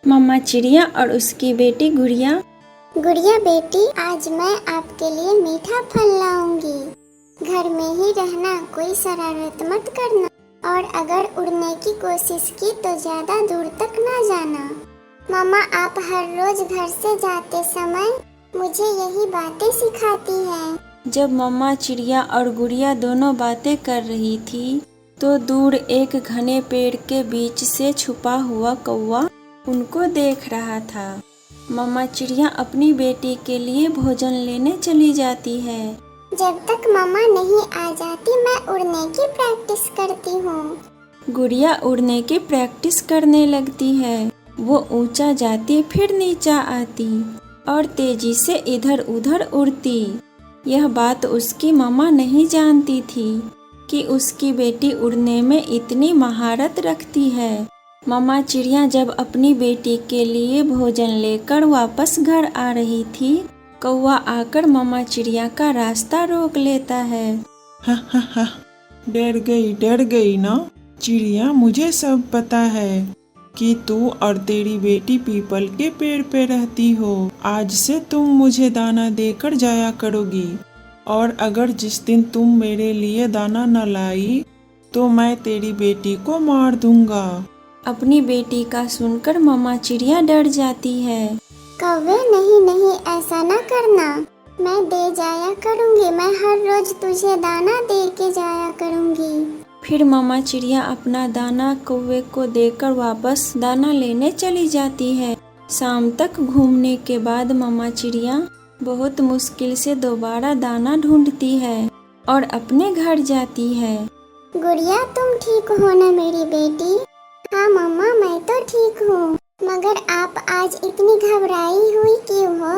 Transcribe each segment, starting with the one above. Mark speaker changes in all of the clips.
Speaker 1: मम्मा चिड़िया और उसकी बेटी गुड़िया।
Speaker 2: गुड़िया बेटी, आज मैं आपके लिए मीठा फल लाऊंगी। घर में ही रहना, कोई शरारत मत करना, और अगर उड़ने की कोशिश की तो ज्यादा दूर तक ना जाना। मम्मा आप हर रोज घर से जाते समय मुझे यही बातें सिखाती हैं।
Speaker 1: जब मम्मा चिड़िया और गुड़िया दोनों बातें कर रही थी तो दूर एक घने पेड़ के बीच से छुपा हुआ कौवा उनको देख रहा था। मम्मा चिड़िया अपनी बेटी के लिए भोजन लेने चली जाती है।
Speaker 2: जब तक मम्मा नहीं आ जाती मैं उड़ने की प्रैक्टिस करती हूँ।
Speaker 1: गुड़िया उड़ने की प्रैक्टिस करने लगती है। वो ऊंचा जाती फिर नीचा आती और तेजी से इधर उधर उड़ती। यह बात उसकी मम्मा नहीं जानती थी कि उसकी बेटी उड़ने में इतनी महारत रखती है। मम्मा चिड़िया जब अपनी बेटी के लिए भोजन लेकर वापस घर आ रही थी, कौवा आकर मम्मा चिड़िया का रास्ता रोक लेता है।
Speaker 3: हा, डर गई ना चिड़िया। मुझे सब पता है कि तू और तेरी बेटी पीपल के पेड़ पे रहती हो। आज से तुम मुझे दाना देकर जाया करोगी, और अगर जिस दिन तुम मेरे लिए दाना न लाई तो मैं तेरी बेटी को मार दूंगा।
Speaker 1: अपनी बेटी का सुनकर मम्मा चिड़िया डर जाती है।
Speaker 2: कौवे, नहीं ऐसा ना करना। मैं दे जाया करूँगी, मैं हर रोज तुझे दाना दे के जाया करूँगी।
Speaker 1: फिर मम्मा चिड़िया अपना दाना कौवे को देकर वापस दाना लेने चली जाती है। शाम तक घूमने के बाद मम्मा चिड़िया बहुत मुश्किल से दोबारा दाना ढूंढती है और अपने घर जाती है।
Speaker 2: गुड़िया, तुम ठीक हो ना मेरी बेटी? हाँ मम्मा, मैं तो ठीक हूँ, मगर आप आज इतनी घबराई हुई क्यों हो?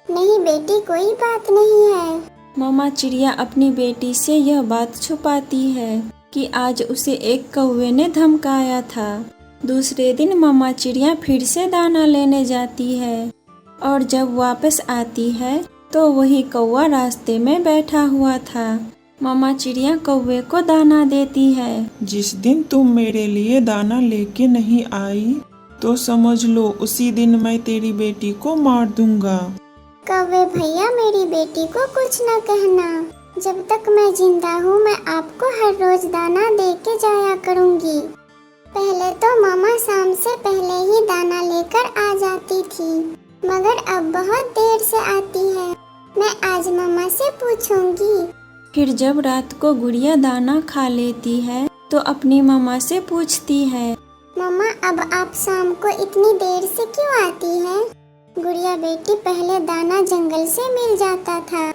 Speaker 2: नहीं बेटी, कोई बात नहीं है।
Speaker 1: मम्मा चिड़िया अपनी बेटी से यह बात छुपाती है कि आज उसे एक कौवे ने धमकाया था। दूसरे दिन मम्मा चिड़िया फिर से दाना लेने जाती है और जब वापस आती है तो वही कौवा रास्ते में बैठा हुआ था। मम्मा चिड़िया कौवे को दाना देती है।
Speaker 3: जिस दिन तुम मेरे लिए दाना लेके नहीं आई तो समझ लो उसी दिन मैं तेरी बेटी को मार दूंगा।
Speaker 2: कौवे भैया, मेरी बेटी को कुछ न कहना। जब तक मैं जिंदा हूँ मैं आपको हर रोज दाना दे के जाया करूँगी। पहले तो मामा शाम से पहले ही दाना लेकर आ जाती थी, मगर अब बहुत देर से आती है। मैं आज मामा से पूछूंगी।
Speaker 1: फिर जब रात को गुड़िया दाना खा लेती है तो अपनी मम्मा से पूछती है,
Speaker 2: मम्मा अब आप शाम को इतनी देर से क्यों आती है? गुड़िया बेटी, पहले दाना जंगल से मिल जाता था,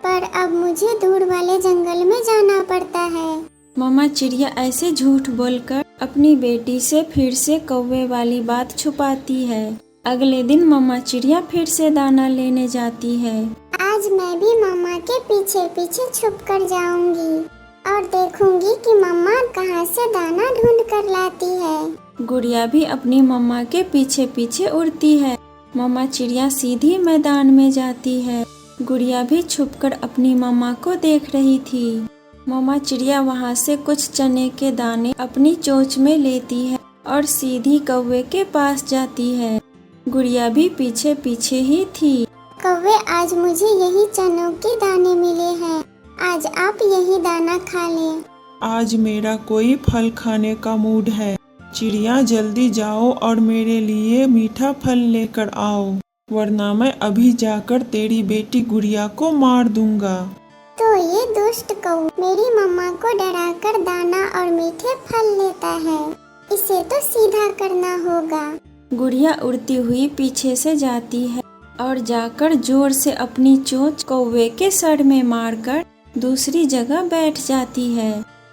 Speaker 2: पर अब मुझे दूर वाले जंगल में जाना पड़ता है।
Speaker 1: मम्मा चिड़िया ऐसे झूठ बोलकर अपनी बेटी से फिर से कौवे वाली बात छुपाती है। अगले दिन मम्मा चिड़िया फिर से दाना लेने जाती है।
Speaker 2: आज मैं भी मम्मा के पीछे पीछे छुप कर जाऊंगी और देखूंगी कि मम्मा कहाँ से दाना ढूंढ कर लाती है।
Speaker 1: गुड़िया भी अपनी मम्मा के पीछे पीछे उड़ती है। मम्मा चिड़िया सीधी मैदान में जाती है। गुड़िया भी छुपकर अपनी मम्मा को देख रही थी। मम्मा चिड़िया वहाँ से कुछ चने के दाने अपनी चोंच में लेती है और सीधी कौवे के पास जाती है। गुड़िया भी पीछे पीछे ही थी।
Speaker 2: कौवे, आज मुझे यही चनों के दाने मिले हैं, आज आप यही दाना खा लें।
Speaker 3: आज मेरा कोई फल खाने का मूड है। चिड़िया जल्दी जाओ और मेरे लिए मीठा फल लेकर आओ, वरना मैं अभी जाकर तेरी बेटी गुड़िया को मार दूंगा।
Speaker 2: तो ये दुष्ट कौवा मेरी मम्मा को डराकर दाना और मीठे फल लेता है, इसे तो सीधा करना होगा।
Speaker 1: गुड़िया उड़ती हुई पीछे से जाती है और जाकर जोर से अपनी चोंच कौवे के सर में मारकर दूसरी जगह बैठ जाती है।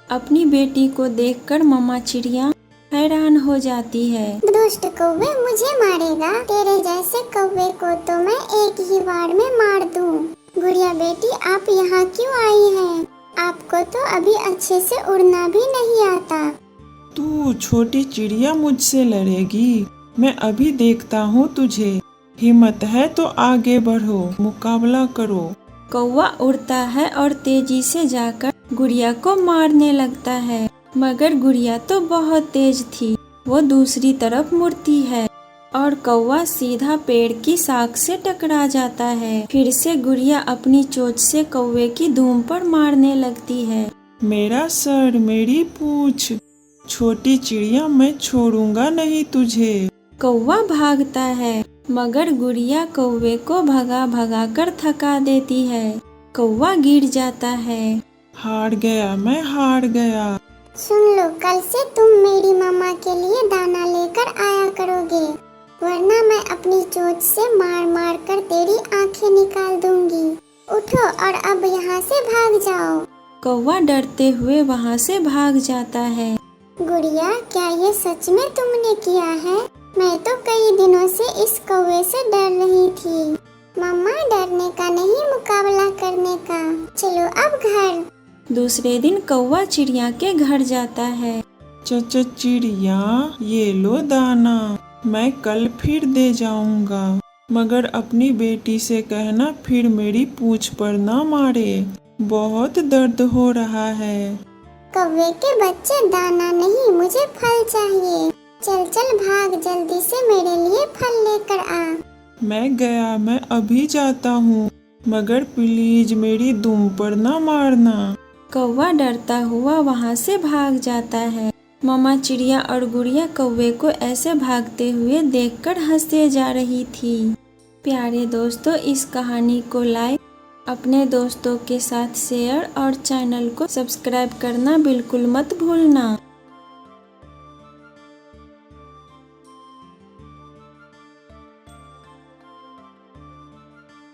Speaker 1: अपनी बेटी को देखकर मम्मा चिड़िया हैरान हो जाती है।
Speaker 2: दुष्ट कौवे मुझे मारेगा? तेरे जैसे कौवे को तो मैं एक ही बार में मार दूं। गुड़िया बेटी, आप यहाँ क्यों आई हैं? आपको तो अभी अच्छे से उड़ना भी नहीं आता।
Speaker 3: तू छोटी चिड़िया मुझसे लड़ेगी? मैं अभी देखता हूँ तुझे। हिम्मत है तो आगे बढ़ो, मुकाबला करो।
Speaker 1: कौवा उड़ता है और तेजी से जाकर गुड़िया को मारने लगता है, मगर गुड़िया तो बहुत तेज थी। वो दूसरी तरफ मुड़ती है और कौवा सीधा पेड़ की शाख से टकरा जाता है। फिर से गुड़िया अपनी चोंच से कौवे की धूम पर मारने लगती है।
Speaker 3: मेरा सर, मेरी पूंछ, छोटी चिड़िया, मैं छोड़ूंगा नहीं तुझे।
Speaker 1: कौवा भागता है मगर गुड़िया कौवे को भगा भगा कर थका देती है। कौवा गिर जाता है।
Speaker 3: हार गया, मैं हार गया।
Speaker 2: सुन लो, कल से तुम मेरी मम्मा के लिए दाना लेकर आया करोगे, वरना मैं अपनी चोंच से मार मार कर तेरी आंखें निकाल दूंगी। उठो और अब यहाँ से भाग जाओ।
Speaker 1: कौवा डरते हुए वहाँ से भाग जाता है।
Speaker 2: गुड़िया, क्या ये सच में तुमने किया है? मैं तो कई दिनों से इस कौवे से डर रही थी। मम्मा, डरने का नहीं, मुकाबला करने का। चलो अब घर।
Speaker 1: दूसरे दिन कौवा चिड़िया के घर जाता है।
Speaker 3: चचा चिड़िया, ये लो दाना, मैं कल फिर दे जाऊंगा, मगर अपनी बेटी से कहना फिर मेरी पूंछ पर ना मारे, बहुत दर्द हो रहा है।
Speaker 2: कौवे के बच्चे, दाना नहीं, मुझे फल चाहिए। चल चल भाग, जल्दी से मेरे लिए फल लेकर आ।
Speaker 3: मैं गया, मैं अभी जाता हूँ, मगर प्लीज मेरी दुम पर ना मारना।
Speaker 1: कौवा डरता हुआ वहाँ से भाग जाता है। मम्मा चिड़िया और गुड़िया कौवे को ऐसे भागते हुए देखकर हंसते जा रही थी। प्यारे दोस्तों, इस कहानी को लाइक, अपने दोस्तों के साथ शेयर और चैनल को सब्सक्राइब करना बिल्कुल मत भूलना।